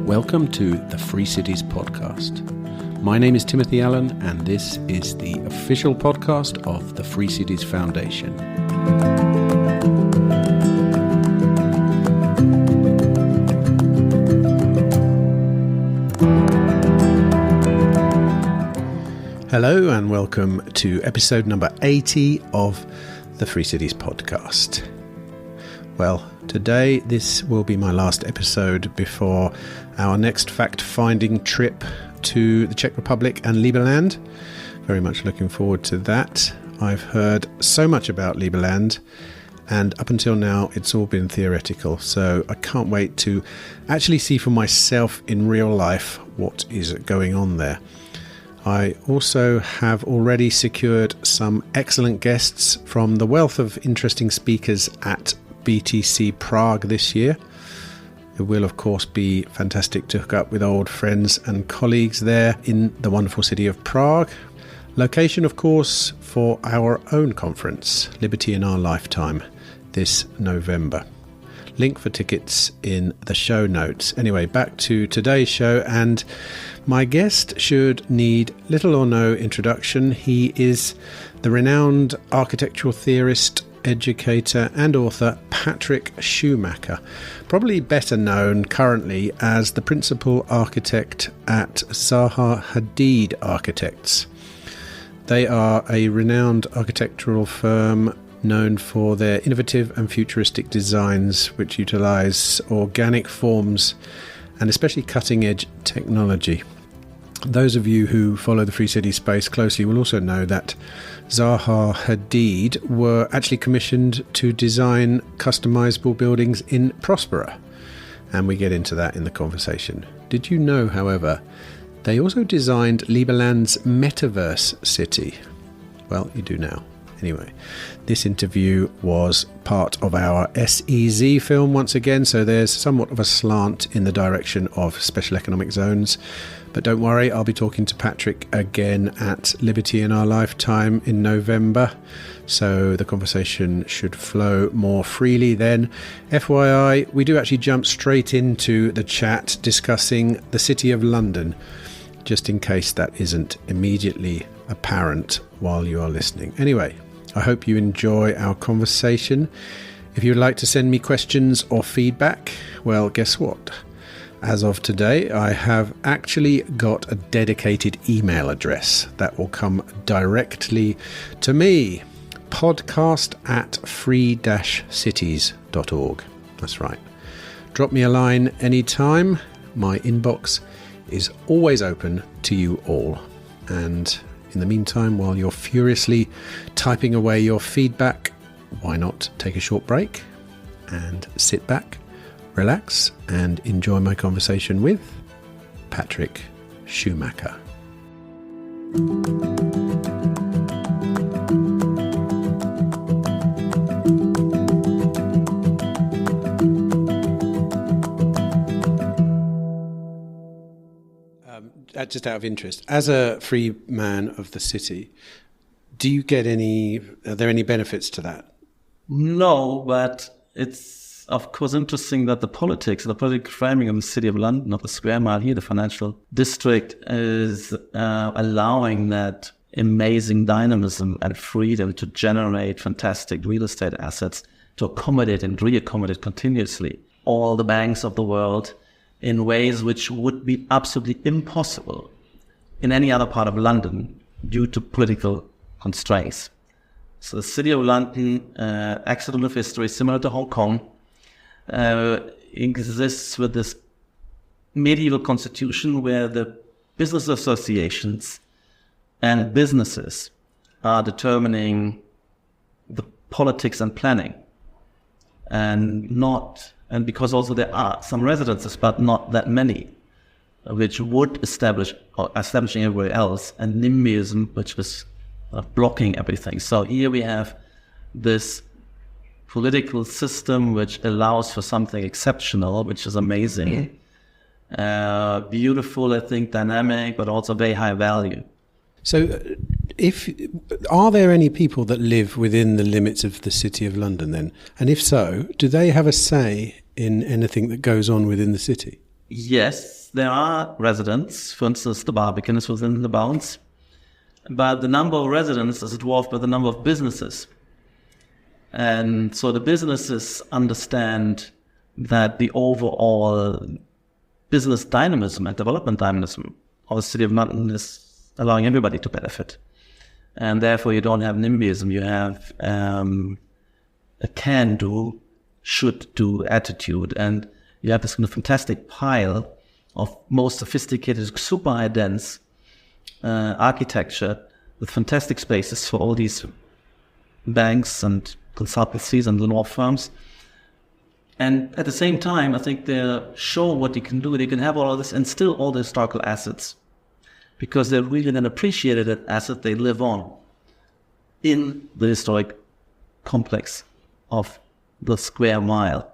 Welcome to the Free Cities podcast. My name is Timothy Allen, and this is the official podcast of the Free Cities Foundation. Hello, and welcome to episode number 80 of the Free Cities podcast. Well, today this will be my last episode before our next fact-finding trip to the Czech Republic and Liberland. Very much looking forward to that. I've heard so much about Liberland, and up until now it's all been theoretical, so I can't wait to actually see for myself in real life what is going on there. I also have already secured some excellent guests from the wealth of interesting speakers at BTC Prague this year. It will of course be fantastic to hook up with old friends and colleagues there in the wonderful city of Prague. Location of course for our own conference, Liberty in Our Lifetime, this November. Link for tickets in the show notes. Anyway, back to today's show, and my guest should need little or no introduction. He is the renowned architectural theorist, educator and author Patrik Schumacher, probably better known currently as the principal architect at Zaha Hadid Architects. They are a renowned architectural firm known for their innovative and futuristic designs which utilise organic forms and especially cutting-edge technology. Those of you who follow the Free City space closely will also know that Zaha Hadid were actually commissioned to design customisable buildings in Próspera, and we get into that in the conversation. Did you know, however, they also designed Liberland's metaverse city? Well, you do now. Anyway, this interview was part of our SEZ film once again, so there's somewhat of a slant in the direction of special economic zones. But don't worry, I'll be talking to Patrik again at Liberty in Our Lifetime in November, so the conversation should flow more freely then. FYI, we do actually jump straight into the chat discussing the City of London, just in case that isn't immediately apparent while you are listening. Anyway, I hope you enjoy our conversation. If you'd like to send me questions or feedback, well, guess what? As of today, I have actually got a dedicated email address that will come directly to me. podcast@free-cities.org. That's right. Drop me a line anytime. My inbox is always open to you all. And in the meantime, while you're furiously typing away your feedback, why not take a short break and sit back, relax, and enjoy my conversation with Patrik Schumacher. Just out of interest, as a free man of the city, are there any benefits to that? No, but it's of course interesting that the political framing of the City of London, of the square mile here, the financial district, is allowing that amazing dynamism and freedom to generate fantastic real estate assets, to accommodate and reaccommodate continuously all the banks of the world in ways which would be absolutely impossible in any other part of London due to political constraints. So the City of London, accident of history, similar to Hong Kong, exists with this medieval constitution where the business associations and businesses are determining the politics and planning, and because also there are some residences, but not that many, which would establishing everywhere else, and NIMBYism, which was blocking everything. So here we have this political system which allows for something exceptional, which is amazing, beautiful, I think, dynamic, but also very high value. So, are there any people that live within the limits of the City of London then? And if so, do they have a say in anything that goes on within the city? Yes, there are residents. For instance, the Barbican is within the bounds. But the number of residents is dwarfed by the number of businesses. And so the businesses understand that the overall business dynamism and development dynamism of the City of London is allowing everybody to benefit. And therefore you don't have NIMBYism, you have a can-do, should-do attitude. And you have this kind of fantastic pile of most sophisticated, super high-dense architecture with fantastic spaces for all these banks and consultancies and law firms. And at the same time, I think they're showing what you can do. They can have all of this and still all the historical assets, because they're really then appreciated that asset they live on in the historic complex of the square mile.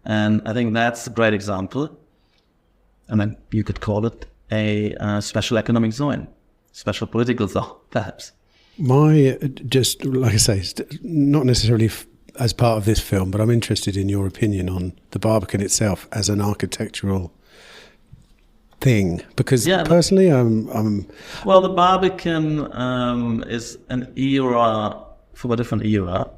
And I think that's a great example. And then you could call it a special economic zone, special political zone, perhaps. Just like I say, not necessarily as part of this film, but I'm interested in your opinion on the Barbican itself as an architectural thing, because personally well, the Barbican is an era from a different era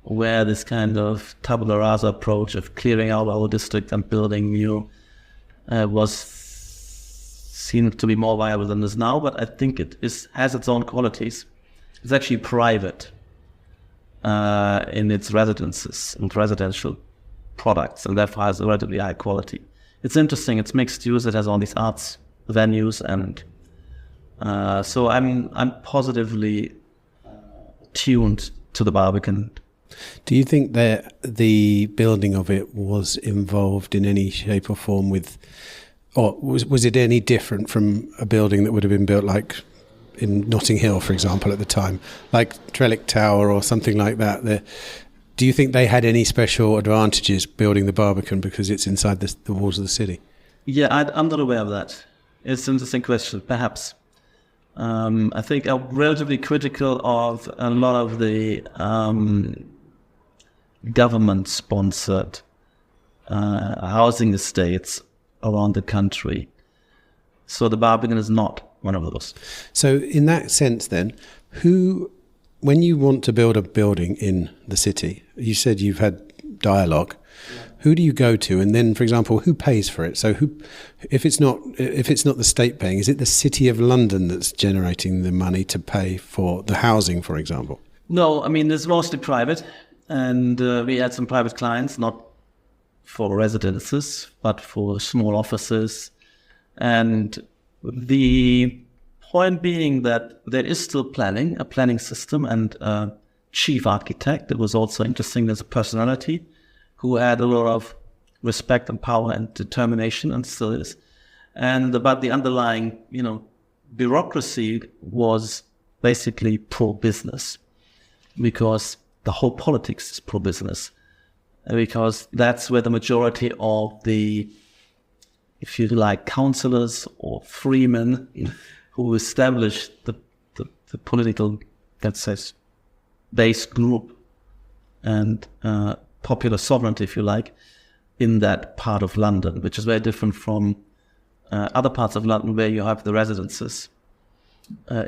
where this kind of tabula rasa approach of clearing out our district and building new was seen to be more viable than this now, but I think it has its own qualities. It's actually private in its residences and residential products, and therefore has a relatively high quality. It's interesting. It's mixed use. It has all these arts venues, and so I'm positively tuned to the Barbican. Do you think that the building of it was involved in any shape or form with, or was it any different from a building that would have been built like in Notting Hill, for example, at the time, like Trellick Tower or something like that? Do you think they had any special advantages building the Barbican because it's inside the walls of the city? Yeah, I'm not aware of that. It's an interesting question, perhaps. I think I'm relatively critical of a lot of the government-sponsored housing estates around the country. So the Barbican is not one of those. So in that sense then, when you want to build a building in the city, you said you've had dialogue. Yeah. Who do you go to? And then, for example, who pays for it? So if it's not the state paying, is it the City of London that's generating the money to pay for the housing, for example? No, I mean, it's mostly private. And we had some private clients, not for residences, but for small offices. And the point being that there is still a planning system, and a chief architect that was also interesting as a personality, who had a lot of respect and power and determination, and still is. But the underlying, bureaucracy was basically pro-business, because the whole politics is pro-business, because that's where the majority of the, if you like, councillors or freemen who established the political, let's say, base group and popular sovereignty, if you like, in that part of London, which is very different from other parts of London where you have the residences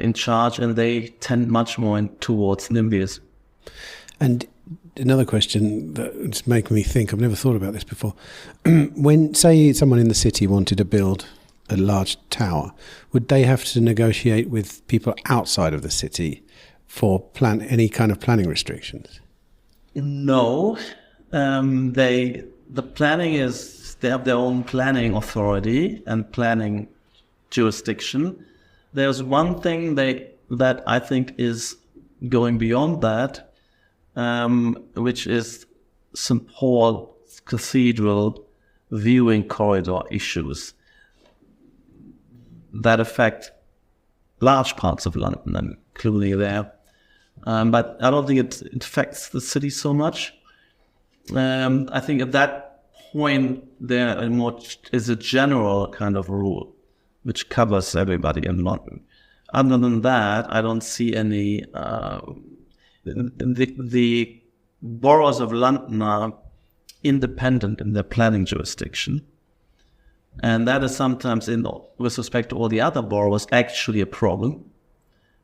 in charge, and they tend much more towards NIMBYism. And another question that's making me think, I've never thought about this before. When, say, someone in the city wanted to build a large tower, would they have to negotiate with people outside of the city for any kind of planning restrictions? No. The planning is, they have their own planning authority and planning jurisdiction. There's one thing that I think is going beyond that, which is St. Paul's Cathedral viewing corridor issues that affect large parts of London, including there. But I don't think it affects the city so much. I think at that point there is a general kind of rule which covers everybody in London. Other than that, I don't see any. The boroughs of London are independent in their planning jurisdiction. And that is sometimes, with respect to all the other boroughs, actually a problem,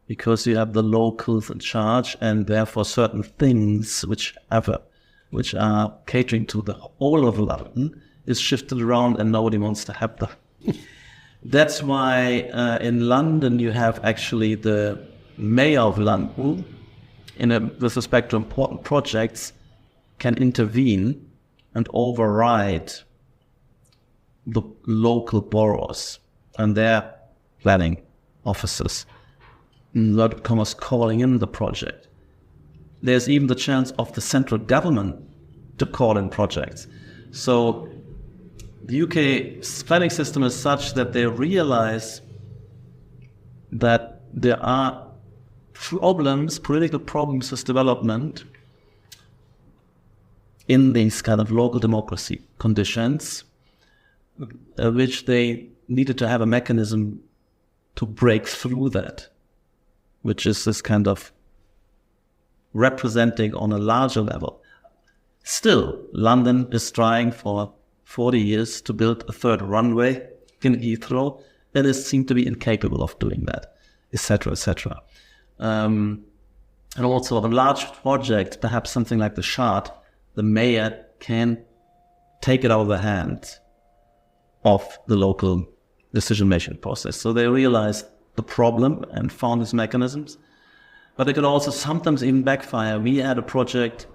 because you have the locals in charge, and therefore certain things which are catering to the whole of London is shifted around and nobody wants to have them. That's why in London you have actually the mayor of London, with respect to important projects, can intervene and override the local boroughs and their planning officers, not calling in the project. There's even the chance of the central government to call in projects. So the UK planning system is such that they realize that there are problems, political problems with development in these kind of local democracy conditions, which they needed to have a mechanism to break through that, which is this kind of representing on a larger level. Still, London is trying for 40 years to build a third runway in Heathrow, and it seemed to be incapable of doing that, etc., etc. And also on a large project, perhaps something like the Shard, the mayor can take it out of the hands of the local decision-making process. So they realized the problem and found these mechanisms. But it could also sometimes even backfire. We had a project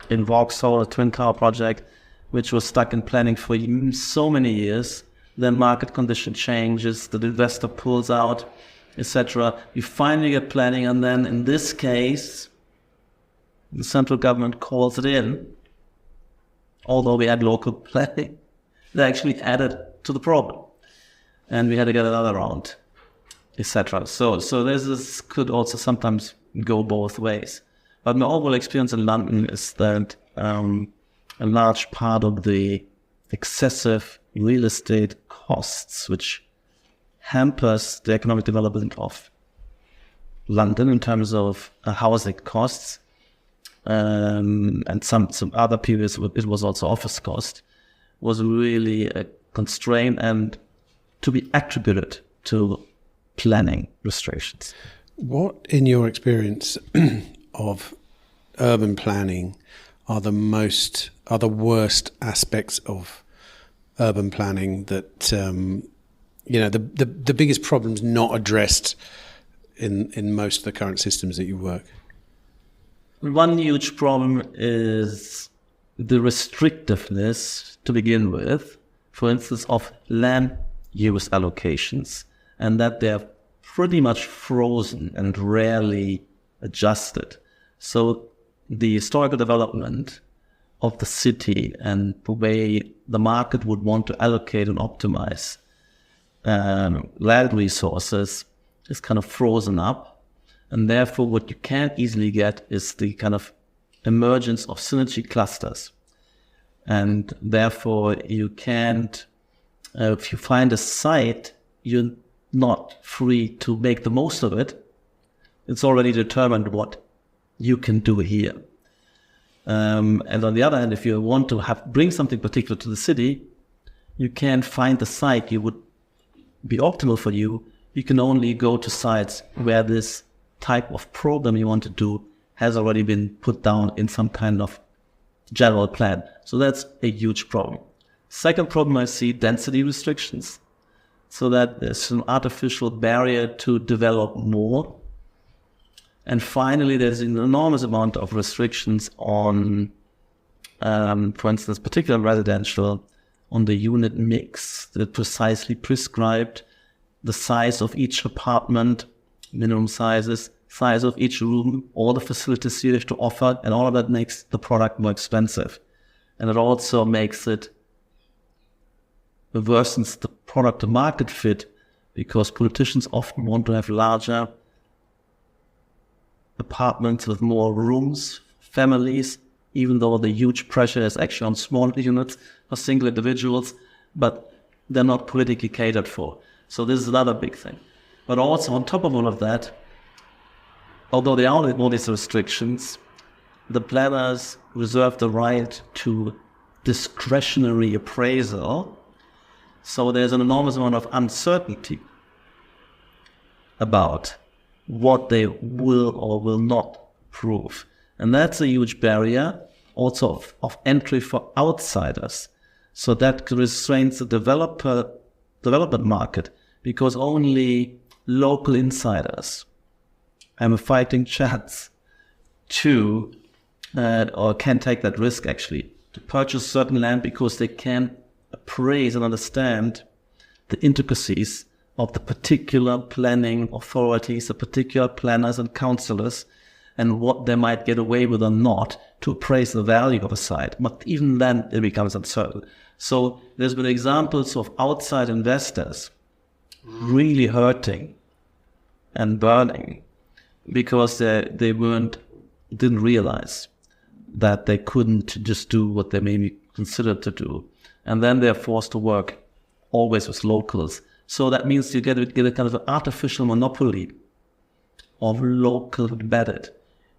in Vauxhall, a twin-car project, which was stuck in planning for so many years. Then market condition changes, the investor pulls out, etc. You finally get planning, and then in this case, the central government calls it in. Although we had local planning, they actually added to the problem, and we had to get another round, etc. So this could also sometimes go both ways. But my overall experience in London is that a large part of the excessive real estate costs, which hampers the economic development of London in terms of housing costs, and some other periods it was also office cost, was really a constraint and to be attributed to planning restrictions. What, in your experience of urban planning, are the worst aspects of urban planning that the biggest problems not addressed in most of the current systems that you work? One huge problem is the restrictiveness to begin with, for instance, of land use allocations, and that they're pretty much frozen and rarely adjusted. So the historical development of the city and the way the market would want to allocate and optimize land resources is kind of frozen up. And therefore, what you can't easily get is the kind of emergence of synergy clusters. And therefore, you can't, if you find a site, you're not free to make the most of it. It's already determined what you can do here. And on the other hand, if you want to bring something particular to the city, you can't find the site you would be optimal for you. You can only go to sites where this type of program you want to do has already been put down in some kind of general plan. So that's a huge problem. Second problem, I see density restrictions, so that there's an artificial barrier to develop more. And finally, there's an enormous amount of restrictions on, for instance, particularly residential, on the unit mix that precisely prescribed the size of each apartment, minimum sizes, size of each room, all the facilities you have to offer, and all of that makes the product more expensive. And it also makes it, worsens the product to market fit, because politicians often want to have larger apartments with more rooms, families, even though the huge pressure is actually on smaller units for single individuals, but they're not politically catered for. So this is another big thing. But also on top of all of that, although there are all these restrictions, the planners reserve the right to discretionary appraisal. So there's an enormous amount of uncertainty about what they will or will not approve. And that's a huge barrier also of entry for outsiders. So that restrains the development market, because only local insiders have a fighting chance to, or can take that risk actually, to purchase certain land, because they can appraise and understand the intricacies of the particular planning authorities, the particular planners and councillors, and what they might get away with or not to appraise the value of a site. But even then it becomes uncertain. So there's been examples of outside investors really hurting and burning because they didn't realize that they couldn't just do what they maybe considered to do. And then they're forced to work always with locals. So that means you get a kind of an artificial monopoly of local embedded,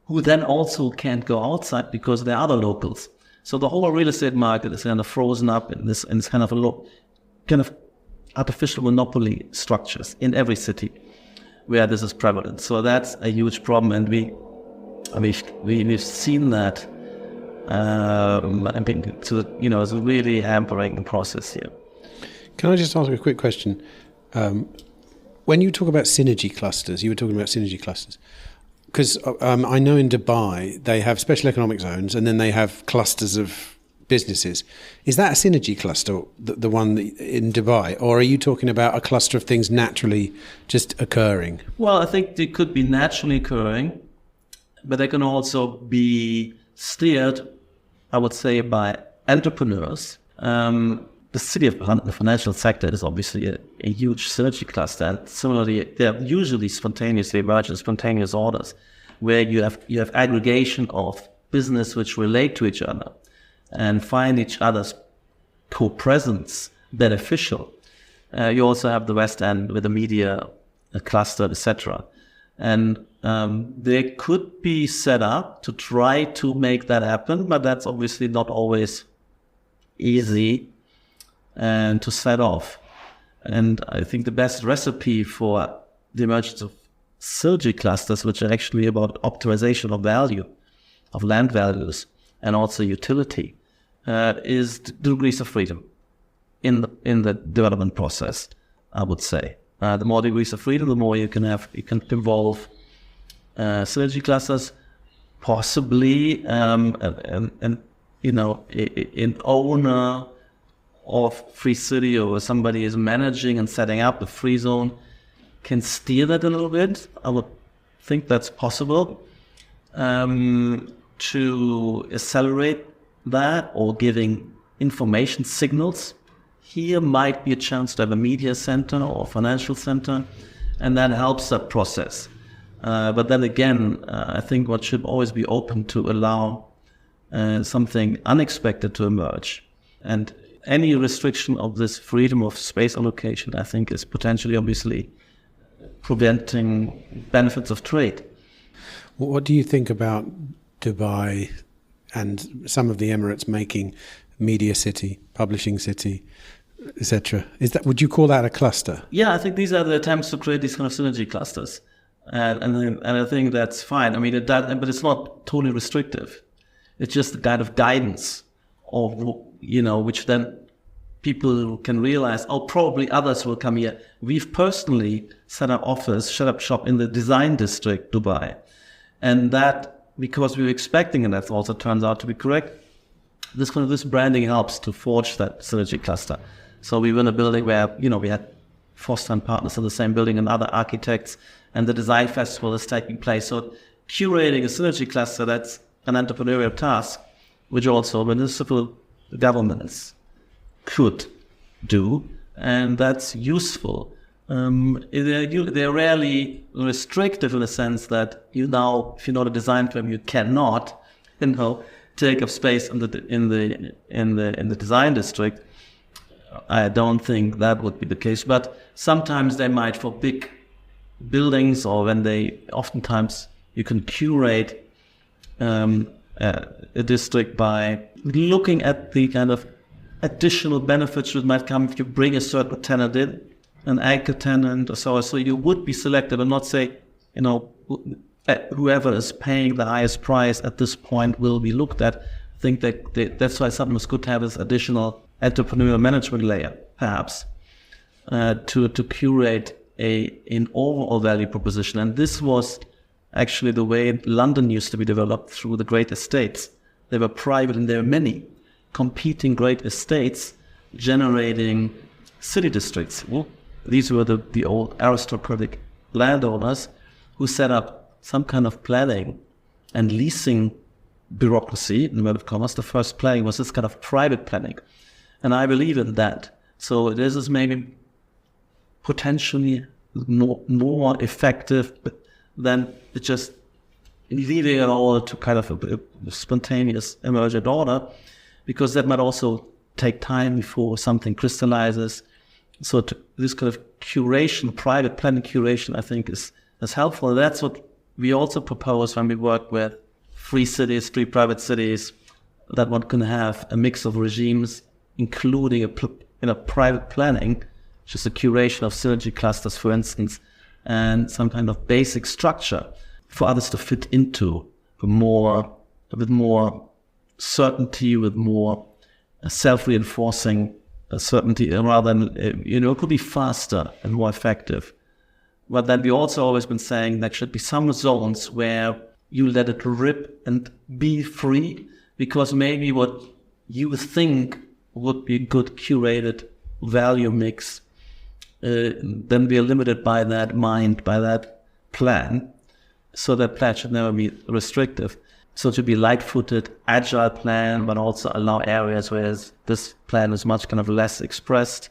who then also can't go outside because there are other locals. So the whole real estate market is kind of frozen up in this kind of artificial monopoly structures in every city where this is prevalent. So that's a huge problem, and we've seen that. It's really hampering the process here. Can I just ask a quick question? When you talk about synergy clusters, you were talking about synergy clusters. Because I know in Dubai, they have special economic zones and then they have clusters of businesses. Is that a synergy cluster, the one in Dubai? Or are you talking about a cluster of things naturally just occurring? Well, I think they could be naturally occurring, but they can also be steered, I would say, by entrepreneurs. The city of the financial sector is obviously a huge synergy cluster. And similarly, there are usually spontaneously emergent spontaneous orders where you have aggregation of business which relate to each other and find each other's co-presence beneficial. You also have the West End with the media cluster, etc. And they could be set up to try to make that happen, but that's obviously not always easy and to set off. And I think the best recipe for the emergence of synergy clusters, which are actually about optimization of value, of land values, and also utility, is degrees of freedom in the development process, I would say. The more degrees of freedom, the more you can involve synergy clusters, possibly an owner of free city, or somebody is managing and setting up the free zone, can steer that a little bit. I would think that's possible to accelerate that, or giving information signals. Here might be a chance to have a media center or financial center, and that helps that process. But then again, I think one should always be open to allow something unexpected to emerge. And any restriction of this freedom of space allocation, I think, is potentially, obviously, preventing benefits of trade. What do you think about Dubai and some of the Emirates making media city, publishing city, etc.? Would you call that a cluster? Yeah, I think these are the attempts to create these kind of synergy clusters, and I think that's fine. I mean, but it's not totally restrictive. It's just a kind of guidance of, which then people can realize, probably others will come here. We've personally set up shop in the design district, Dubai. And that, because we were expecting, and that also turns out to be correct, this branding helps to forge that synergy cluster. So we were in a building where, we had first-time partners in the same building and other architects, and the design festival is taking place. So curating a synergy cluster, that's an entrepreneurial task, which also municipal governments could do, and that's useful. They're rarely restrictive in the sense that if you're not a design firm, you cannot, take up space in the design district. I don't think that would be the case, but sometimes they might, for big buildings, or when they oftentimes you can curate a district by looking at the kind of additional benefits that might come if you bring a certain tenant in, an anchor tenant or so. So you would be selective and not say, whoever is paying the highest price at this point will be looked at. I think that's why something was good to have this additional entrepreneurial management layer, perhaps, to curate an overall value proposition. And this was actually the way London used to be developed through the great estates. They were private, and there were many competing great estates generating city districts. Well, these were the old aristocratic landowners who set up some kind of planning and leasing bureaucracy, in inverted commas. The first planning was this kind of private planning. And I believe in that. So this is maybe potentially more effective than just leaving it all to kind of a spontaneous emergent order, because that might also take time before something crystallizes. So this kind of curation, private planning curation, I think is helpful. And that's what we also propose when we work with free cities, free private cities, that one can have a mix of regimes, including a private planning, which is a curation of synergy clusters, for instance, and some kind of basic structure for others to fit into, with more certainty, with more self-reinforcing certainty, rather than, it could be faster and more effective. But then we also always been saying there should be some zones where you let it rip and be free, because maybe what you think would be a good curated value mix, then we are limited by that mind, by that plan. So that plan should never be restrictive. So to be light-footed, agile plan, but also allow areas where this plan is much kind of less expressed.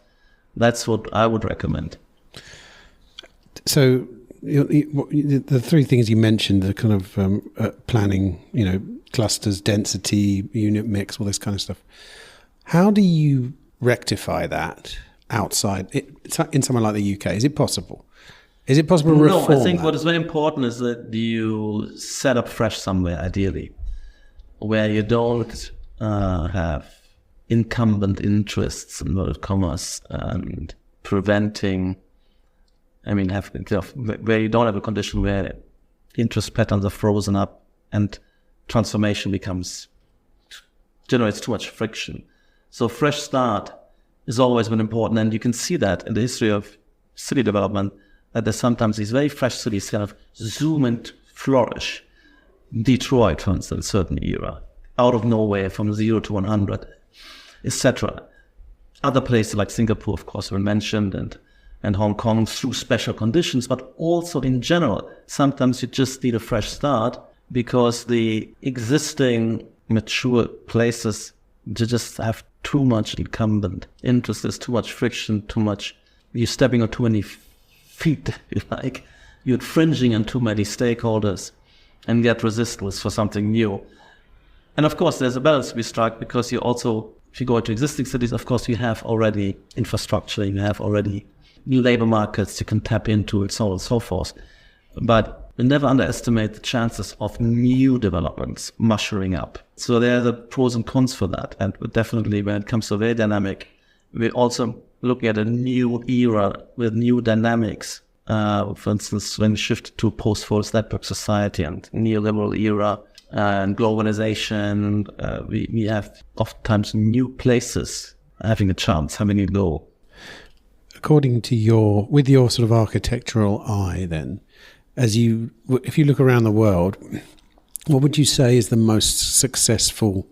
That's what I would recommend. So the three things you mentioned, the kind of planning, clusters, density, unit mix, all this kind of stuff. How do you rectify that outside in somewhere like the UK? Is it possible? Is it possible to reform No, I think that? what is very important is that you set up fresh somewhere, ideally, where you don't have incumbent interests, in inverted commas, and preventing, where you don't have a condition where interest patterns are frozen up and transformation generates too much friction. So fresh start has always been important, and you can see that in the history of city development, that there's sometimes these very fresh cities kind of zoom and flourish. Detroit, for instance, certain era, out of nowhere from 0 to 100, etc. Other places like Singapore, of course, were mentioned, and Hong Kong through special conditions, but also in general, sometimes you just need a fresh start because the existing mature places just have too much incumbent interest, there's too much friction, you're stepping on too many feet, you're infringing on too many stakeholders and get resistance for something new. And of course, there's a balance to be struck, because you also, if you go to existing cities, of course, you have already infrastructure, you have already new labor markets you can tap into, and so on and so forth. But we never underestimate the chances of new developments mushering up. So there are the pros and cons for that. And definitely when it comes to very dynamic, we're also looking at a new era with new dynamics. For instance, when we shift to post-false network society and neoliberal era and globalization, we have oftentimes new places having a chance, having a go. According to with your sort of architectural eye then, if you look around the world, what would you say is the most successful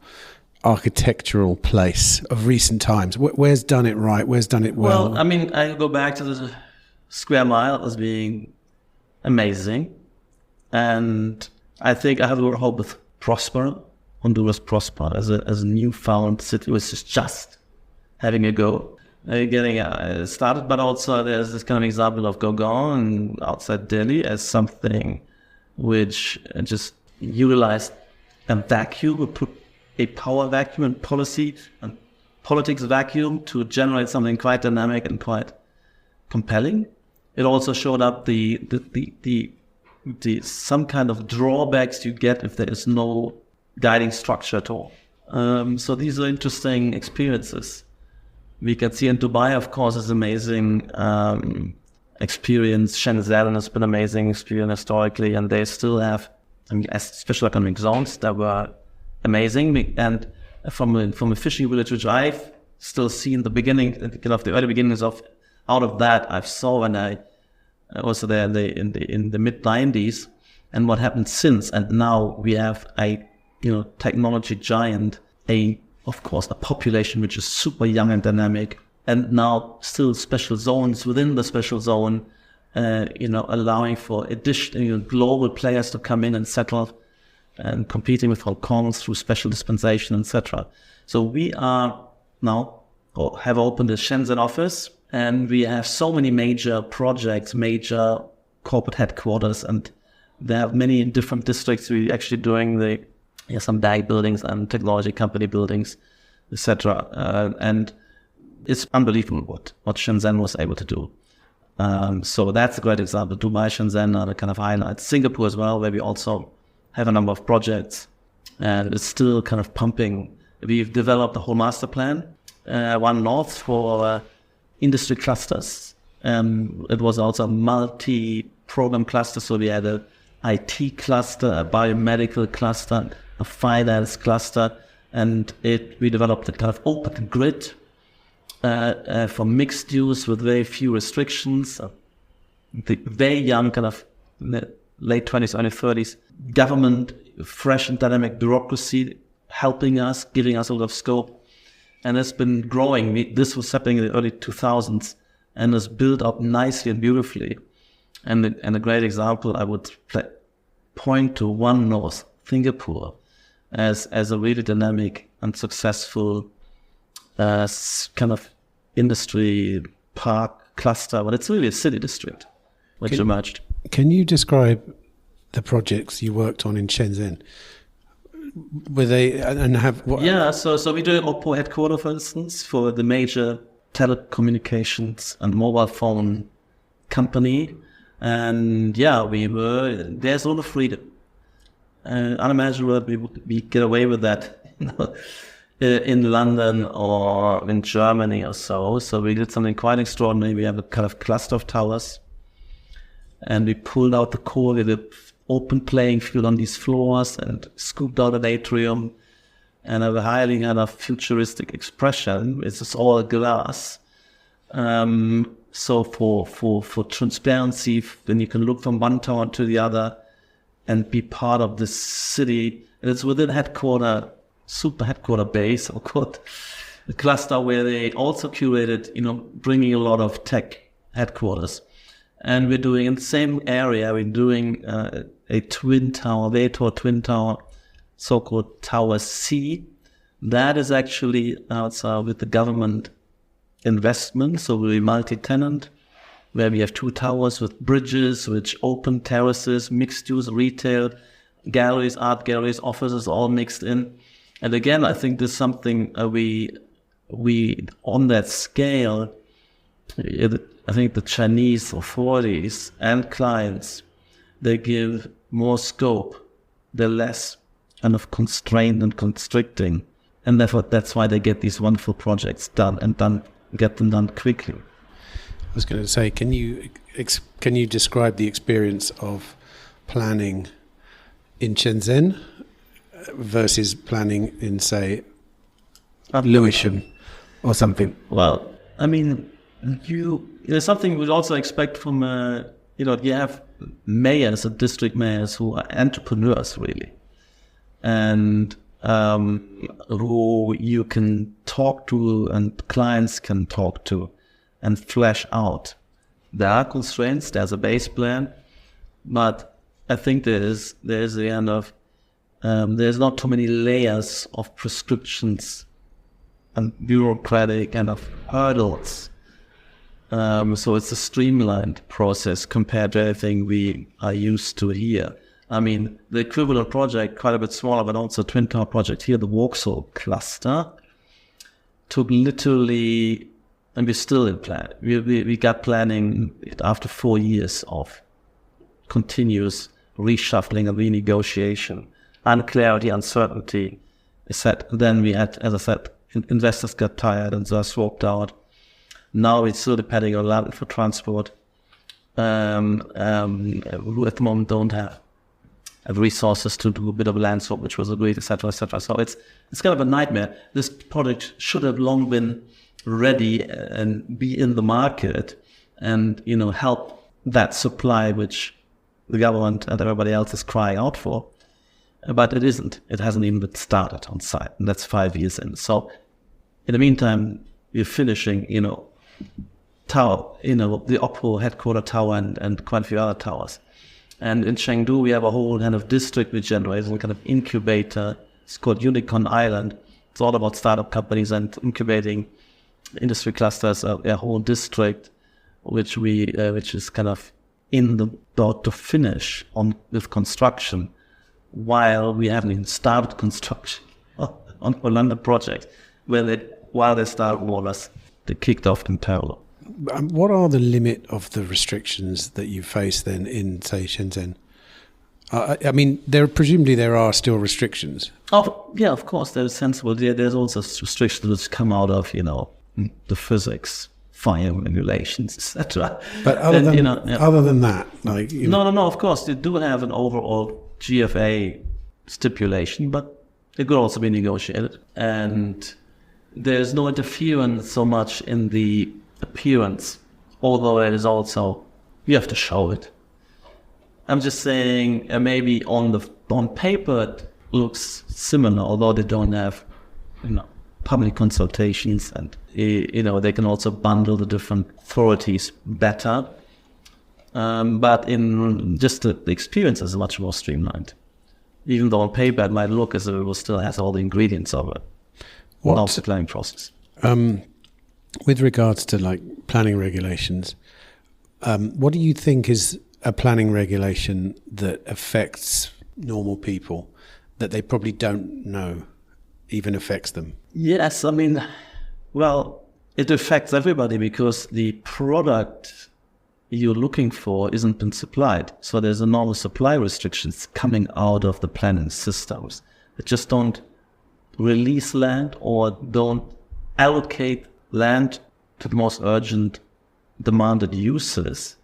architectural place of recent times? Where's done it right? Where's done it well? Well, I go back to the Square Mile as being amazing. And I think I have a lot of hope with Próspera, Honduras Próspera, as a newfound city, which is just having a go. Getting started, but also there's this kind of example of Gurgaon outside Delhi as something which just utilized a vacuum, put a power vacuum and policy and politics vacuum to generate something quite dynamic and quite compelling. it also showed up the some kind of drawbacks you get if there is no guiding structure at all. So these are interesting experiences. We can see in Dubai, of course, is amazing experience. Shenzhen has been amazing experience historically, and they still have, I mean, special economic zones that were amazing. And from a fishing village, which I've still seen the beginning, kind of the early beginnings of, out of that, I saw when I was there in the mid 90s, and what happened since. And now we have a technology giant, of course, a population which is super young and dynamic, and now still special zones within the special zone, allowing for additional global players to come in and settle, and competing with Hong Kong through special dispensation, etc. So we are now, or have opened a Shenzhen office, and we have so many major projects, major corporate headquarters, and there are many different districts. We're actually doing some bank buildings and technology company buildings, etc. And it's unbelievable what Shenzhen was able to do. So that's a great example. Dubai, Shenzhen are the kind of highlights. Singapore as well, where we also have a number of projects, and it's still kind of pumping. We've developed a whole master plan, one north for industry clusters. It was also a multi-program cluster, so we had a IT cluster, a biomedical cluster, a finance cluster, and we developed a kind of open grid for mixed use with very few restrictions. The very young, kind of late 20s, early 30s, government, fresh and dynamic bureaucracy helping us, giving us a lot of scope, and it's been growing. This was happening in the early 2000s, and has built up nicely and beautifully. And a great example, I would point to One North, Singapore, as a really dynamic and successful kind of industry park cluster, but it's really a city district which emerged. Can you describe the projects you worked on in Shenzhen? Were they, and have what? Yeah, so we do an Oppo headquarters, for instance, for the major telecommunications and mobile phone company. And yeah, there's a lot of freedom. Unimaginable we get away with that in London or in Germany or so. So we did something quite extraordinary. We have a kind of cluster of towers, and we pulled out the core with an open playing field on these floors and scooped out an atrium and have a highly kind of futuristic expression. It's just all glass. So for transparency, then you can look from one tower to the other and be part of this city. And it's within super headquarter base, or quote, the cluster where they also curated, bringing a lot of tech headquarters. And we're doing in the same area, we're doing a twin tower, twin tower, so-called Tower C. That is actually with the government investment, so we're multi-tenant, where we have two towers with bridges, which open terraces, mixed use retail, galleries, art galleries, offices, all mixed in. And again, I think there's something we on that scale, I think the Chinese authorities and clients, they give more scope, they're less kind of constrained and constricting, and therefore that's why they get these wonderful projects done and get them done quickly. I was going to say, can you describe the experience of planning in Shenzhen versus planning in, say, Lewisham or something? Well, I mean, there's something we'd also expect from, you have mayors and district mayors who are entrepreneurs, really, and who you can talk to and clients can talk to and flesh out. There are constraints, there's a base plan, but I think there's the end of, there's not too many layers of prescriptions and bureaucratic kind of hurdles. So it's a streamlined process compared to everything we are used to here. I mean, the equivalent project, quite a bit smaller, but also twin tower project here, the Vauxhall cluster, took literally and we're still in plan. We got planning after 4 years of continuous reshuffling and renegotiation, unclarity, uncertainty. Then we had, as I said, investors got tired and thus walked out. Now we're still depending on land for transport. Who at the moment don't have resources to do a bit of land swap, which was agreed, etc., etc. So it's kind of a nightmare. This project should have long been ready and be in the market, and help that supply which the government and everybody else is crying out for. But it isn't. It hasn't even been started on site, and that's 5 years in. So in the meantime, we're finishing, tower, the Oppo headquarter tower and quite a few other towers. And in Chengdu, we have a whole kind of district which generates a kind of incubator. It's called Unicorn Island. It's all about startup companies and incubating industry clusters, a whole district which is kind of about to finish with construction, while we haven't even started construction on the London project, while they start more or less, they kicked off in parallel. What are the limit of the restrictions that you face then in, say, Shenzhen? I mean, presumably there are still restrictions. Oh, yeah, of course, there's sensible. There's also restrictions which come out of, the physics, fire regulations, etc. But other than that, like no, of course, they do have an overall GFA stipulation, but it could also be negotiated. And there's no interference so much in the appearance, although it is also, you have to show it. I'm just saying, maybe on paper it looks similar, although they don't have, public consultations, and they can also bundle the different authorities better. But in just the experience is much more streamlined, even though on paper it might look as though it still has all the ingredients of it. What the planning process? With regards to like planning regulations, what do you think is a planning regulation that affects normal people that they probably don't know even affects them? Yes, I mean, well, it affects everybody because the product you're looking for isn't been supplied. So there's enormous supply restrictions coming out of the planning systems that just don't release land or don't allocate land to the most urgent demanded uses.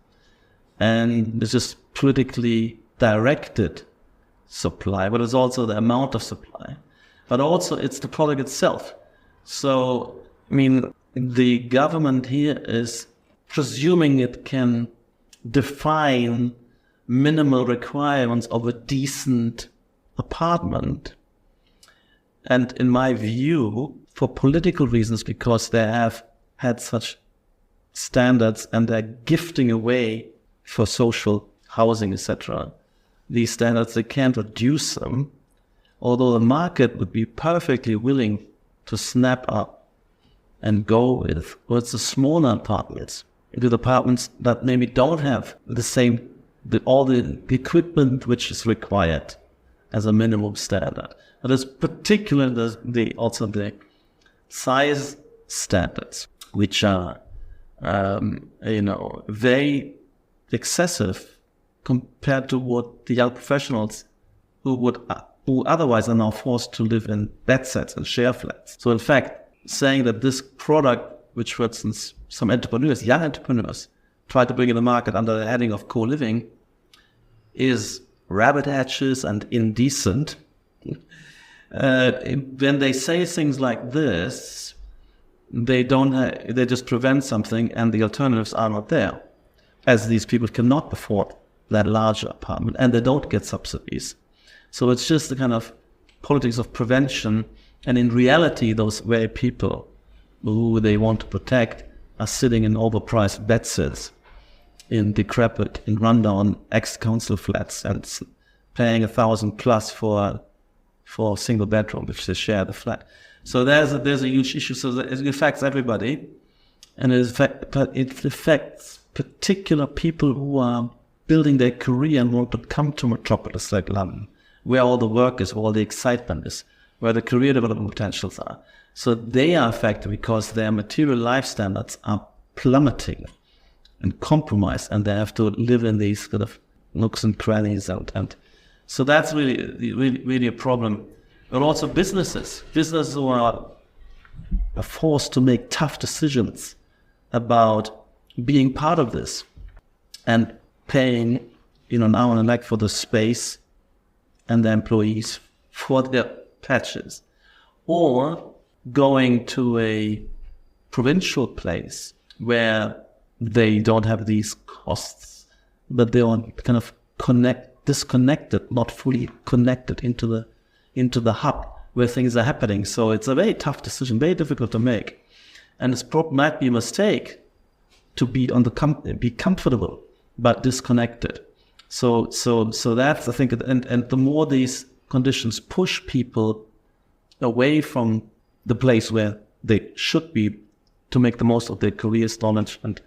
And it's just politically directed supply, but it's also the amount of supply, but also it's the product itself. So, I mean, the government here is presuming it can define minimal requirements of a decent apartment. And in my view, for political reasons, because they have had such standards and they're gifting away for social housing, etc., these standards, they can't reduce them, although the market would be perfectly willing to snap up and go with the smaller apartments, into the apartments that maybe don't have all the equipment which is required as a minimum standard. But it's particularly also the size standards, which are, very excessive compared to what the young professionals who otherwise are now forced to live in bed sets and share flats. So in fact, saying that this product, which for instance some entrepreneurs, young entrepreneurs, try to bring in the market under the heading of co-living, is rabbit hatches and indecent. When they say things like this, they just prevent something, and the alternatives are not there, as these people cannot afford that larger apartment, and they don't get subsidies. So it's just the kind of politics of prevention, and in reality, those very people who they want to protect are sitting in overpriced bedsits, in decrepit, in rundown ex-council flats, and paying $1,000+ for a single bedroom, which they share the flat. So there's a huge issue. So it affects everybody, and it affects particular people who are building their career and want to come to a metropolis like London, where all the work is, where all the excitement is, where the career development potentials are. So they are affected because their material life standards are plummeting and compromised, and they have to live in these kind of nooks and crannies. And so that's really a problem. But also businesses who are forced to make tough decisions about being part of this and paying, an arm and a leg for the space and the employees for their patches, or going to a provincial place where they don't have these costs, but they are kind of disconnected, not fully connected into the hub where things are happening. So it's a very tough decision, very difficult to make, and it might be a mistake to be be comfortable but disconnected. So that's, I think, and the more these conditions push people away from the place where they should be to make the most of their careers, knowledge, and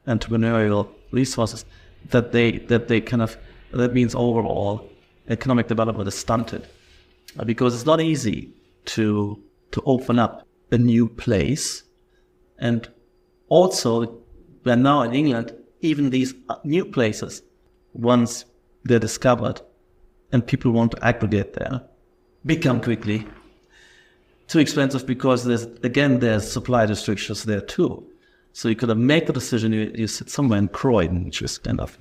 entrepreneurial resources, that means overall economic development is stunted, because it's not easy to open up a new place. And also, we're now in England, even these new places, once they're discovered and people want to aggregate there, become quickly too expensive, because there's supply restrictions there too. So you could have made the decision, you sit somewhere in Croydon, which is kind of,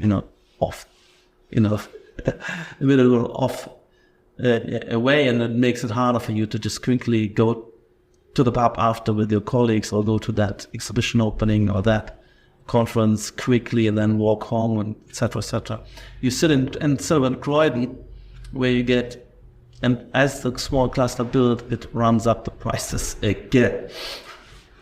off, a little off away, and it makes it harder for you to just quickly go to the pub after with your colleagues, or go to that exhibition opening or that conference quickly and then walk home, and et cetera. You sit in Croydon, where you get, and as the small cluster builds, it runs up the prices again,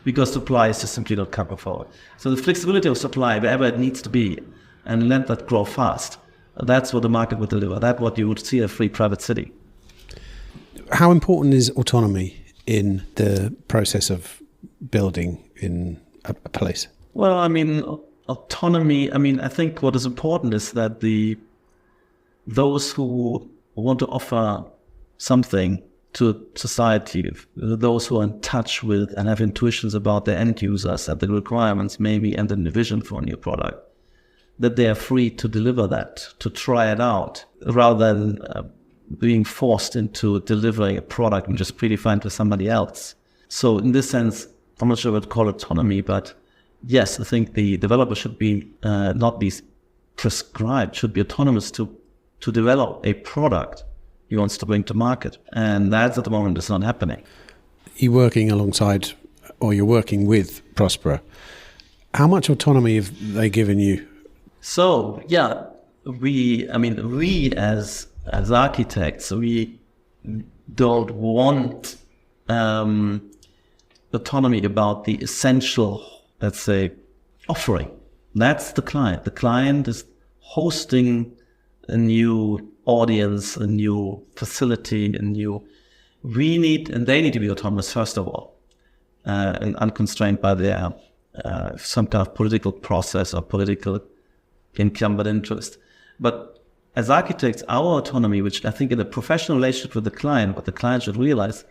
because supply is just simply not covered for it. So the flexibility of supply, wherever it needs to be, and let that grow fast, that's what the market would deliver. That's what you would see in a free private city. How important is autonomy in the process of building in a place? Well, autonomy, I think what is important is that those who want to offer something to society, those who are in touch with and have intuitions about their end users and the requirements maybe and the vision for a new product, that they are free to deliver that, to try it out, rather than being forced into delivering a product which is predefined for somebody else. So in this sense, I'm not sure what to call autonomy, but yes, I think the developer should be not be prescribed, should be autonomous to develop a product he wants to bring to market. And that's at the moment is not happening. You're working alongside, or you're working with Próspera. How much autonomy have they given you? So, yeah, we as architects, we don't want autonomy about the essential, let's say, offering. That's the client. The client is hosting a new audience, a new facility, they need to be autonomous, first of all, and unconstrained by their some kind of political process or political incumbent interest. But as architects, our autonomy, which I think in a professional relationship with the client, what the client should realize,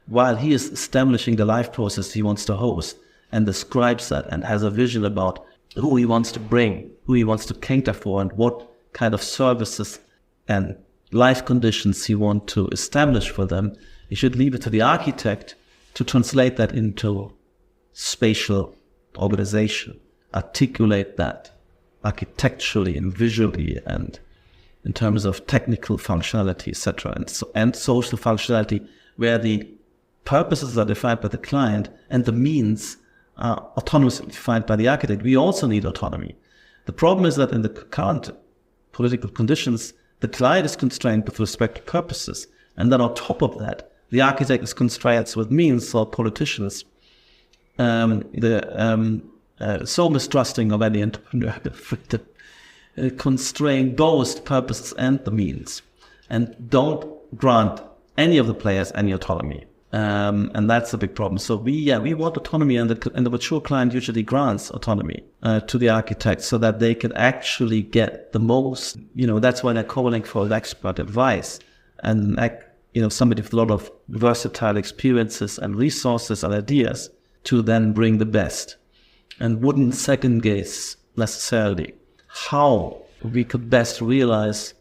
while he is establishing the life process he wants to host and describes that and has a vision about who he wants to bring, who he wants to cater for, and what kind of services and life conditions he wants to establish for them, he should leave it to the architect to translate that into spatial organization, articulate that architecturally and visually and in terms of technical functionality, etc., and social functionality, where the purposes are defined by the client and the means are autonomously defined by the architect. We also need autonomy. The problem is that in the current political conditions, the client is constrained with respect to purposes, and then on top of that, the architect is constrained with means, or politicians so mistrusting of any entrepreneur to constrain both purposes and the means, and don't grant any of the players any autonomy. And that's a big problem. So we want autonomy, and the mature client usually grants autonomy to the architect so that they can actually get the most, that's why they're calling for expert advice and somebody with a lot of versatile experiences and resources and ideas to then bring the best, and wouldn't second guess necessarily how we could best realize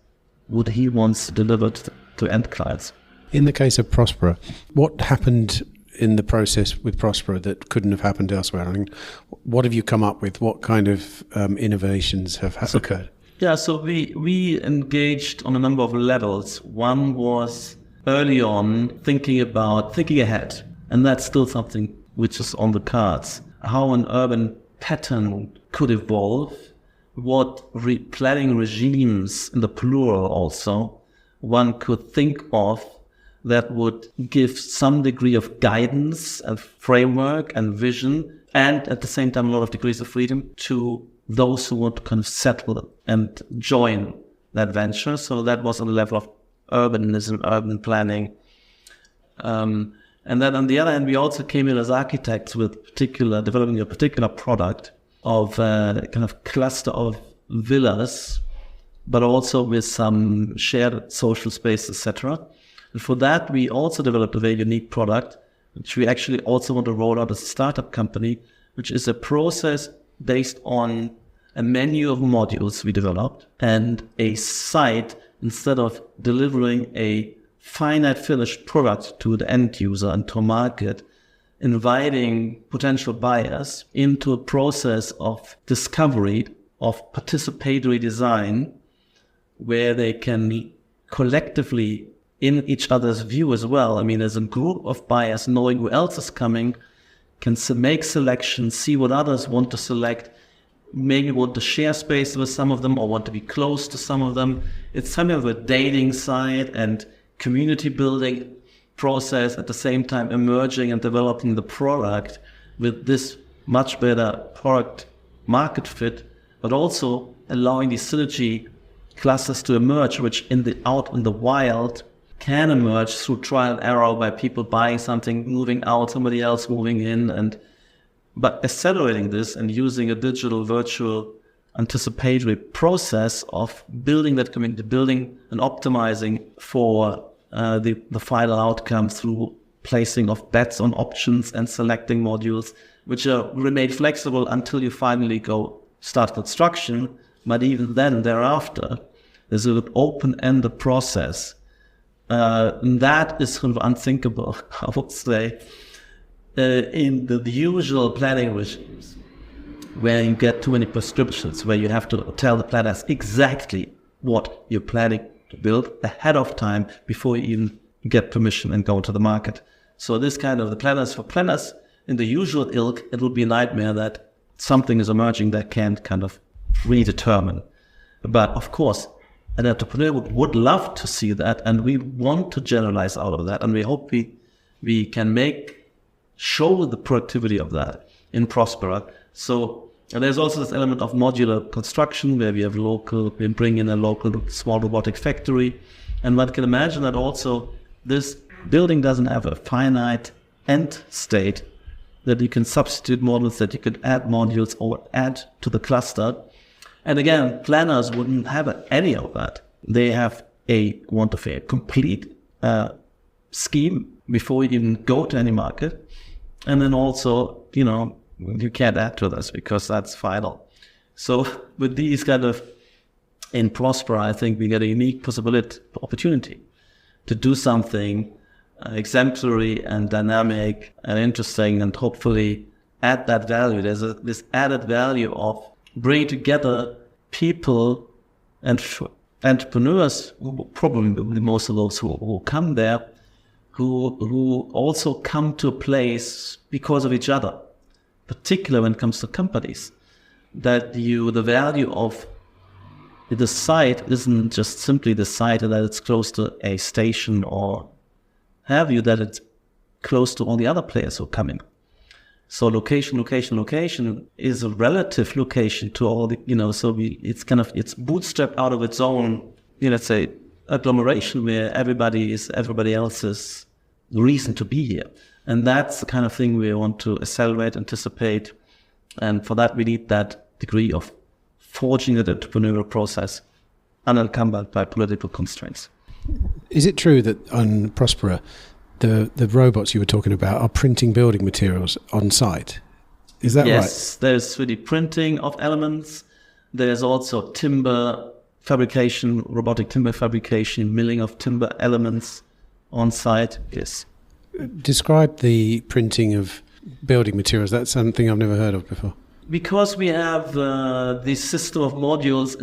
what he wants delivered to end clients. In the case of Próspera, what happened in the process with Próspera that couldn't have happened elsewhere? I mean, what have you come up with? What kind of innovations have occurred? Yeah, so we engaged on a number of levels. One was early on thinking ahead, and that's still something which is on the cards. How an urban pattern could evolve, what planning regimes, in the plural also, one could think of that would give some degree of guidance and framework and vision, and at the same time a lot of degrees of freedom to those who want to kind of settle and join that venture. So that was on the level of urbanism, urban planning. And then on the other hand, we also came in as architects with developing a particular product of a kind of cluster of villas, but also with some shared social space, etc. And for that, we also developed a very unique product, which we actually also want to roll out as a startup company, which is a process based on a menu of modules we developed and a site, instead of delivering a finite finished product to the end user and to market, inviting potential buyers into a process of discovery, of participatory design, where they can collectively, in each other's view as well, I mean, as a group of buyers, knowing who else is coming, can make selections, see what others want to select, maybe want to share space with some of them or want to be close to some of them. It's kind of a dating site and community building process, at the same time emerging and developing the product with this much better product market fit, but also allowing these synergy clusters to emerge, which out in the wild can emerge through trial and error by people buying something, moving out, somebody else moving in, but accelerating this and using a digital virtual anticipatory process of building that community, building and optimizing for the final outcome through placing of bets on options and selecting modules, which remain flexible until you finally start construction. But even then, thereafter, there's an open-ended process. That is sort of unthinkable, I would say, in the usual planning regimes, where you get too many prescriptions, where you have to tell the planners exactly what you're planning to build ahead of time before you even get permission and go to the market. So this kind of for planners in the usual ilk, it would be a nightmare that something is emerging that can't kind of redetermine. But of course, an entrepreneur would love to see that, and we want to generalize out of that, and we hope we can show the productivity of that in Próspera. So there's also this element of modular construction, where we bring in a local small robotic factory, and one can imagine that also this building doesn't have a finite end state, that you can substitute models, that you could add modules or add to the cluster. And again, planners wouldn't have any of that. They have a complete scheme before you even go to any market. And then also, you can't add to this because that's final. So with these in Próspera, I think we get a unique opportunity to do something exemplary and dynamic and interesting, and hopefully add that value. There's this added value of bringing together people and entrepreneurs, who probably most of those who come there, who also come to a place because of each other, particularly when it comes to companies, that the value of the site isn't just simply the site that it's close to a station or have you, that it's close to all the other players who are coming. So location is a relative location to all the, it's it's bootstrapped out of its own, let's say, agglomeration, where everybody else's reason to be here. And that's the kind of thing we want to accelerate, anticipate. And for that, we need that degree of forging the entrepreneurial process unencumbered by political constraints. Is it true that on Próspera, the robots you were talking about are printing building materials on site? Is that right? Yes, there's 3D printing of elements. There's also timber fabrication, robotic timber fabrication, milling of timber elements on site. Yes. Describe the printing of building materials. That's something I've never heard of before. Because we have this system of modules,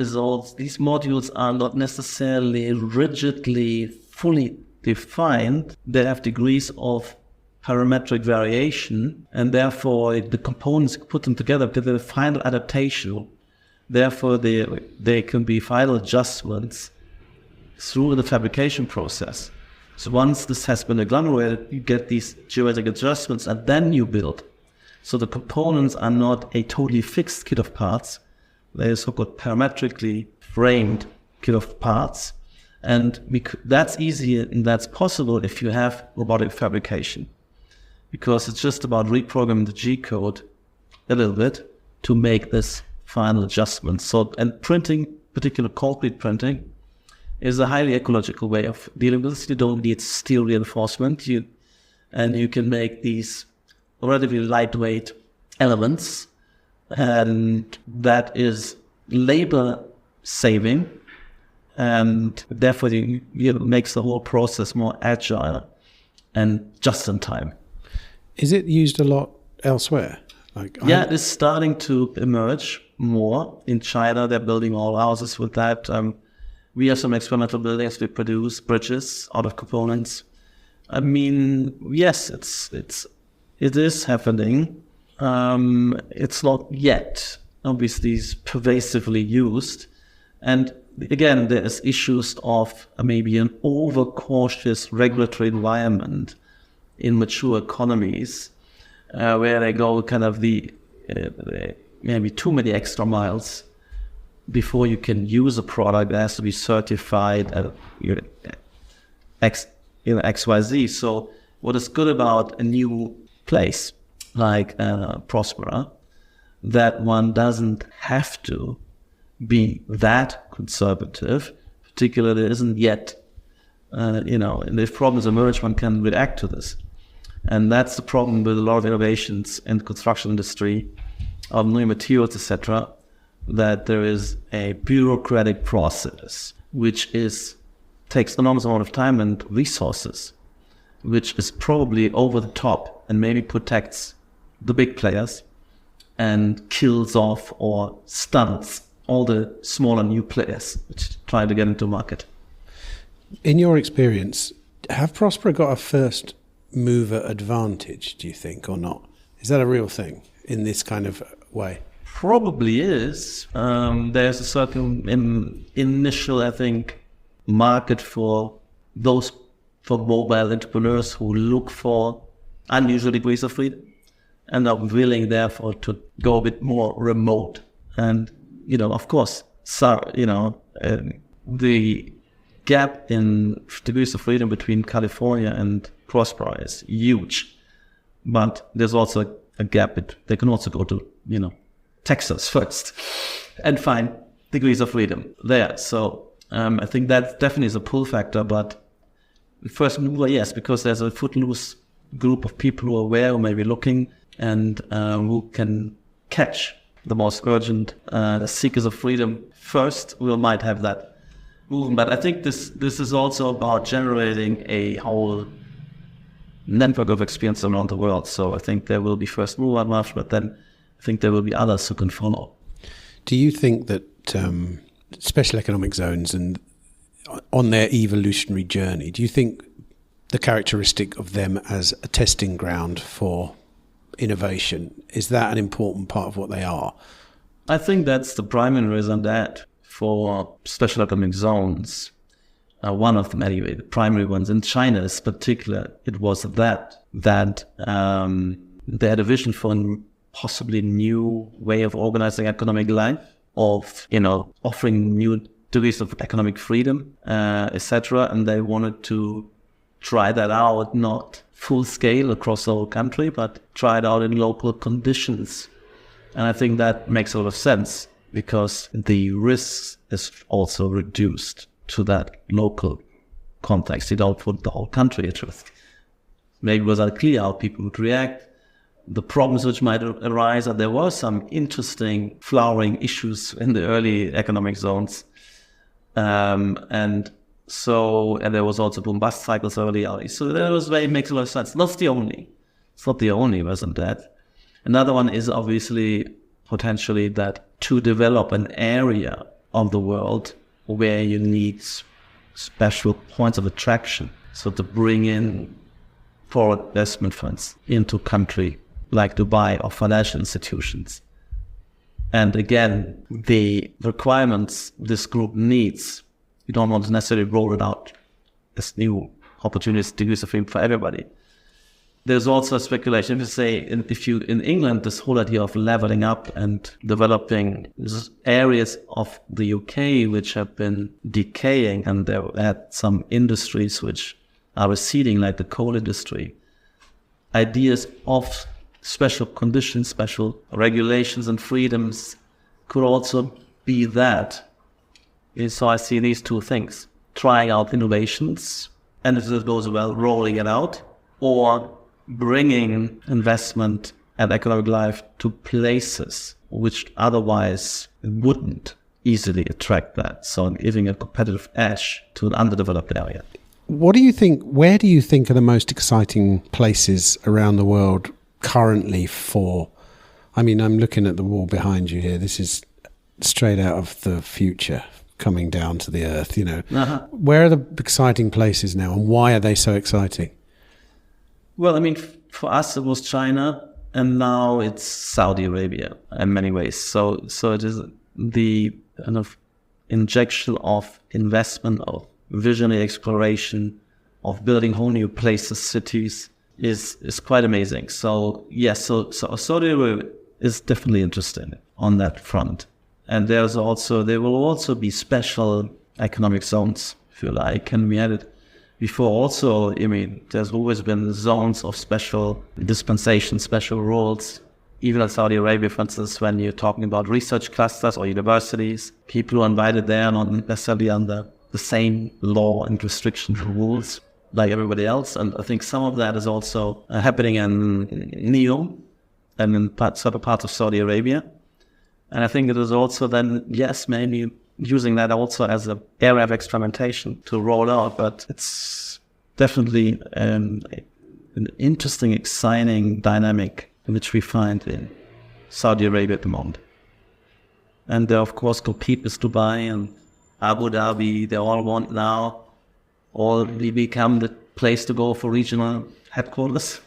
these modules are not necessarily rigidly fully defined. They have degrees of parametric variation, and therefore the components put them together to the final adaptation. Therefore, they can be final adjustments through the fabrication process. So once this has been agglomerated, you get these geometric adjustments, and then you build. So the components are not a totally fixed kit of parts. They are so-called parametrically framed kit of parts. And that's easier and that's possible if you have robotic fabrication. Because it's just about reprogramming the G-code a little bit to make this final adjustment. So, and printing, particular concrete printing, is a highly ecological way of dealing with this. You don't need steel reinforcement. And you can make these relatively lightweight elements, and that is labor saving, and therefore it makes the whole process more agile and just in time. Is it used a lot elsewhere? It is starting to emerge more. In China, they're building all houses with that. We have some experimental buildings. We produce bridges out of components. I mean, yes, it is happening. It's not yet, obviously, it's pervasively used. And again, there's issues of maybe an overcautious regulatory environment in mature economies, where they go kind of maybe too many extra miles before you can use a product that has to be certified at XYZ. So what is good about a new place like Próspera, that one doesn't have to be that conservative, particularly there isn't yet, and if problems emerge, one can react to this. And that's the problem with a lot of innovations in the construction industry, of new materials, etc., that there is a bureaucratic process which takes enormous amount of time and resources, which is probably over the top and maybe protects the big players and kills off or stunts all the smaller new players which try to get into market. In your experience, have Próspera got a first mover advantage, do you think, or not? Is that a real thing in this kind of way? Probably is. There's a certain initial, I think, market for mobile entrepreneurs who look for unusual degrees of freedom and are willing, therefore, to go a bit more remote. And, of course, the gap in degrees of freedom between California and Próspera is huge. But there's also a gap. They can also go to, Texas first and find degrees of freedom there. So I think that definitely is a pull factor. But first mover, yes, because there's a footloose group of people who are aware, who may be looking, and who can catch the most urgent seekers of freedom first. We might have that movement. But I think this is also about generating a whole network of experience around the world. So I think there will be first mover advantage, but then I think there will be others who can follow. Do you think that special economic zones and on their evolutionary journey, do you think the characteristic of them as a testing ground for innovation, is that an important part of what they are? I think that's the primary reason that for special economic zones, one of them anyway, the primary ones in China in particular, it was that they had a vision for a possibly new way of organizing economic life, of offering new degrees of economic freedom, etc. And they wanted to try that out, not full scale across the whole country, but try it out in local conditions. And I think that makes a lot of sense because the risk is also reduced to that local context. You don't put the whole country at risk. Maybe it was unclear how people would react, the problems which might arise, and there were some interesting flowering issues in the early economic zones. And there was also boom-bust cycles early. So that was very, makes a lot of sense. It's not the only, wasn't that? Another one is obviously potentially that to develop an area of the world where you need special points of attraction. So to bring in foreign investment funds into country like Dubai or financial institutions. And again, the requirements this group needs, you don't want to necessarily roll it out as new opportunities to use the film for everybody. There's also speculation. If you in England, this whole idea of leveling up and developing areas of the UK which have been decaying, and there are some industries which are receding, like the coal industry. Ideas of special conditions, special regulations and freedoms could also be that. So I see these two things: trying out innovations, and if it goes well, rolling it out, or bringing investment and economic life to places which otherwise wouldn't easily attract that. So giving a competitive edge to an underdeveloped area. What do you think, where do you think are the most exciting places around the world currently for, I mean, I'm looking at the wall behind you here. This is straight out of the future coming down to the earth, you know. Uh-huh. Where are the exciting places now, and why are they so exciting? Well, I mean, for us, it was China, and now it's Saudi Arabia in many ways. So it is the kind of injection of investment, of visionary exploration, of building whole new places, cities, is quite amazing. So yes, so Saudi Arabia is definitely interesting on that front. And there will also be special economic zones, if you like, and we had it before also. I mean, there's always been zones of special dispensation, special rules. Even in Saudi Arabia, for instance, when you're talking about research clusters or universities, people who are invited there are not necessarily under the same law and restriction rules like everybody else. And I think some of that is also happening in NEOM and in certain parts of Saudi Arabia. And I think it is also then, yes, maybe using that also as an area of experimentation to roll out, but it's definitely an interesting, exciting dynamic which we find in Saudi Arabia at the moment. And they, of course, compete with Dubai and Abu Dhabi. They all want now, or we become the place to go for regional headquarters.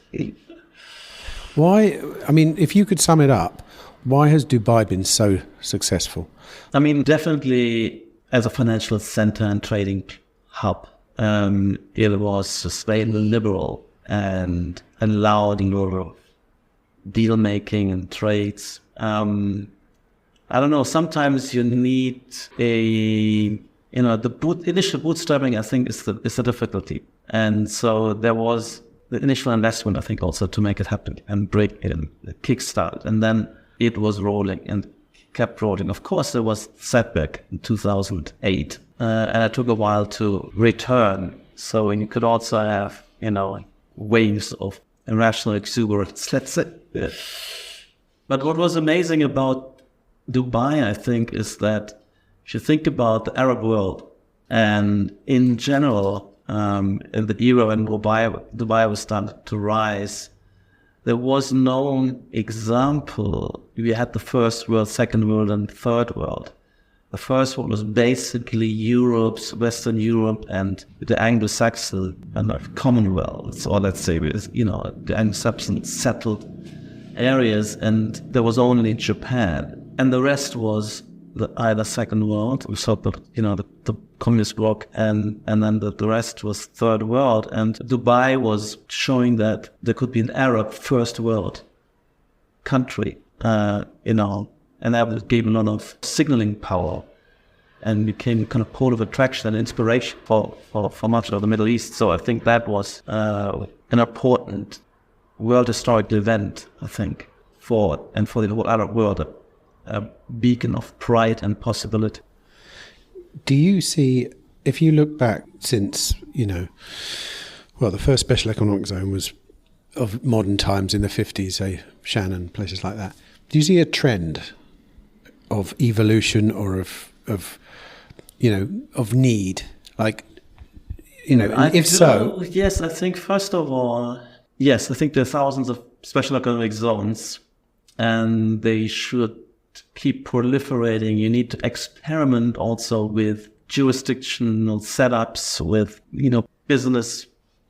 Why, I mean, if you could sum it up, why has Dubai been so successful? I mean, definitely as a financial center and trading hub, it was just very liberal and allowed in global deal making and trades. I don't know, sometimes you need the initial bootstrapping, I think, is the difficulty. And so there was the initial investment, I think, also to make it happen and break it and kickstart. And then it was rolling and kept rolling. Of course, there was setback in 2008, and it took a while to return. So you could also have, waves of irrational exuberance, let's say. Yeah. But what was amazing about Dubai, I think, is that if you think about the Arab world, and in general, in the era when Dubai was starting to rise, there was no example. We had the first world, second world, and third world. The first one was basically Western Europe, and the Anglo-Saxon and Commonwealth, or let's say, the Anglo-Saxon settled areas, and there was only Japan, and the rest was either second world, we saw the communist bloc, and then the rest was third world. And Dubai was showing that there could be an Arab first world country, and that gave a lot of signaling power and became kind of pole of attraction and inspiration for much of the Middle East. So I think that was an important world historical event, I think, for the whole Arab world, a beacon of pride and possibility. Do you see if you look back since, well, the first special economic zone was of modern times in the 50s, say Shannon, places like that. Do you see a trend of evolution or of need? Like, Yes, I think first of all, yes, I think there are thousands of special economic zones, and they should keep proliferating. You need to experiment also with jurisdictional setups, with, business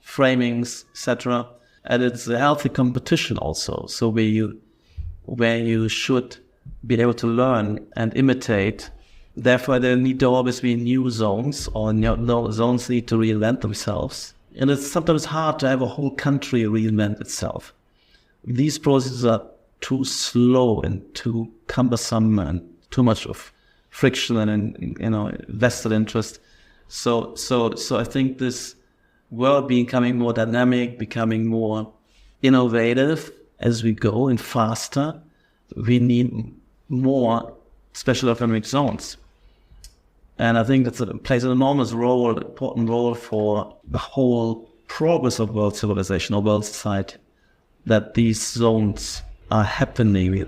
framings, etc. And it's a healthy competition also. So where you should be able to learn and imitate. Therefore, there need to always be new zones, or zones need to reinvent themselves. And it's sometimes hard to have a whole country reinvent itself. These processes are too slow and too cumbersome and too much of friction and vested interest. So I think this world becoming more dynamic, becoming more innovative as we go and faster, we need more special economic zones. And I think that plays an enormous role, important role for the whole progress of world civilization or world society, that these zones are happening,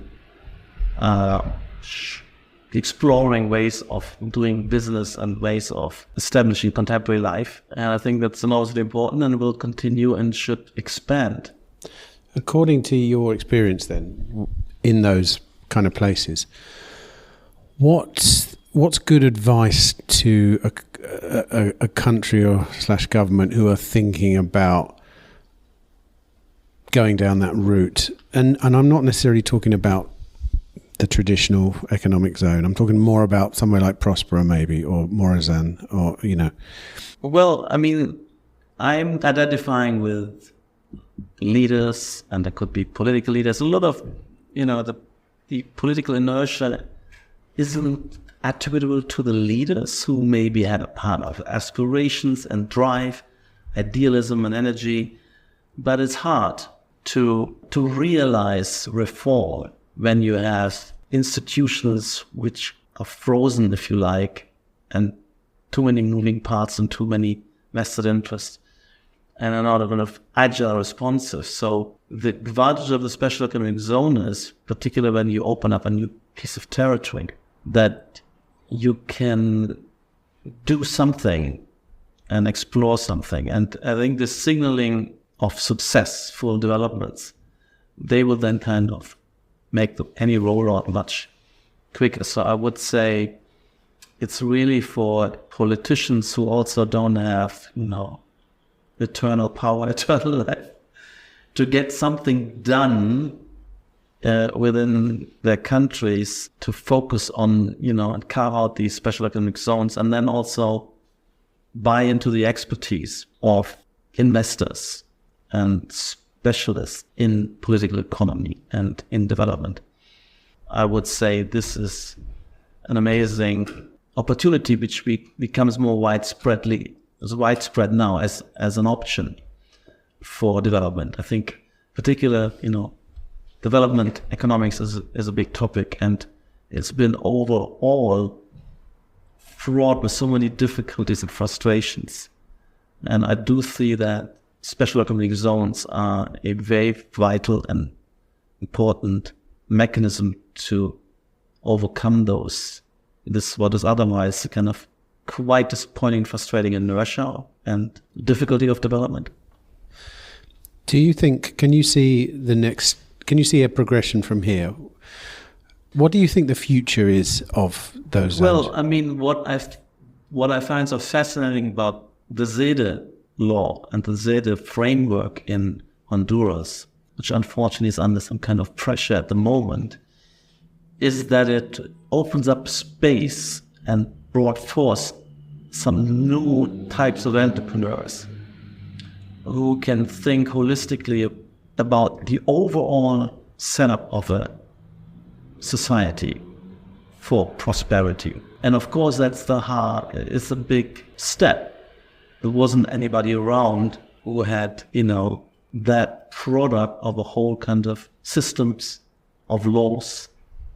exploring ways of doing business and ways of establishing contemporary life. And I think that's enormously important and will continue and should expand. According to your experience then, in those kind of places, what's good advice to a country or / government who are thinking about going down that route? And I'm not necessarily talking about the traditional economic zone. I'm talking more about somewhere like Próspera maybe, or Morazan, or, Well, I mean, I'm identifying with leaders, and there could be political leaders. A lot of, the political inertia isn't attributable to the leaders who maybe had a part of aspirations and drive, idealism and energy, but it's hard to realize reform when you have institutions which are frozen, if you like, and too many moving parts and too many vested interests, and are not kind of agile responsive. So the advantage of the special economic zone is, particularly when you open up a new piece of territory, that you can do something and explore something. And I think the signaling of successful developments, they will then kind of make any rollout much quicker. So I would say it's really for politicians who also don't have, eternal power, eternal life, to get something done within their countries, to focus on, and carve out these special economic zones, and then also buy into the expertise of investors and specialists in political economy and in development. I would say this is an amazing opportunity which becomes more widespread now as an option for development. I think particular, development economics is a big topic, and it's been overall fraught with so many difficulties and frustrations. And I do see that special economic zones are a very vital and important mechanism to overcome what is otherwise kind of quite disappointing, frustrating inertia and difficulty of development. Do you think, can you see a progression from here? What do you think the future is of those zones? Well, I mean, what I find so fascinating about the ZEDE law and the ZEDE framework in Honduras, which unfortunately is under some kind of pressure at the moment, is that it opens up space and brought forth some new types of entrepreneurs who can think holistically about the overall setup of a society for prosperity. And of course, it's a big step. There wasn't anybody around who had, that product of a whole kind of systems of laws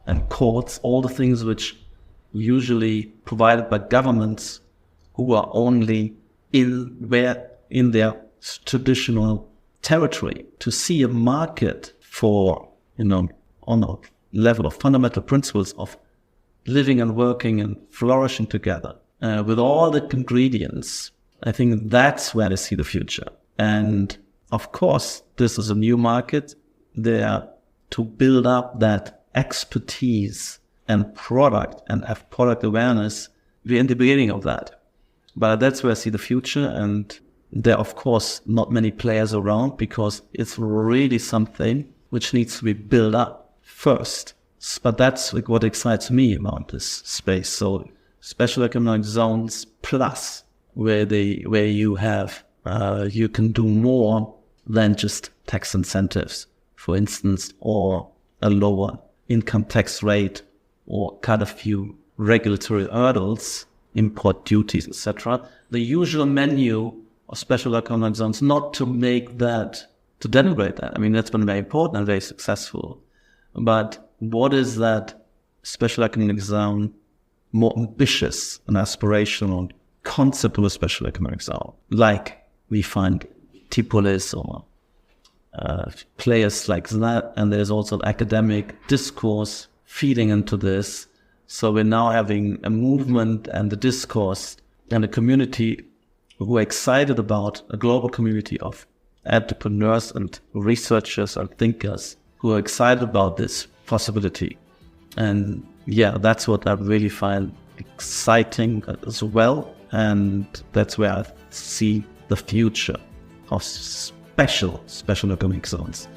and courts, all the things which usually provided by governments who are only in their traditional territory, to see a market for, on a level of fundamental principles of living and working and flourishing together with all the ingredients. I think that's where I see the future. And of course, this is a new market there to build up that expertise and product and have product awareness. We're in the beginning of that. But that's where I see the future. And there are, of course, not many players around because it's really something which needs to be built up first. But that's like what excites me about this space. So special economic zones plus where you have, you can do more than just tax incentives, for instance, or a lower income tax rate, or cut a few regulatory hurdles, import duties, etc. The usual menu of special economic zones, not to make that, to denigrate that. I mean, that's been very important and very successful. But what is that special economic zone more ambitious and aspirational concept of a special economic zone? Like we find Tripolis or players like that, and there's also academic discourse feeding into this. So we're now having a movement and a discourse and a community who are excited about a global community of entrepreneurs and researchers and thinkers who are excited about this possibility. And yeah, that's what I really find exciting as well. And that's where I see the future of special economic zones.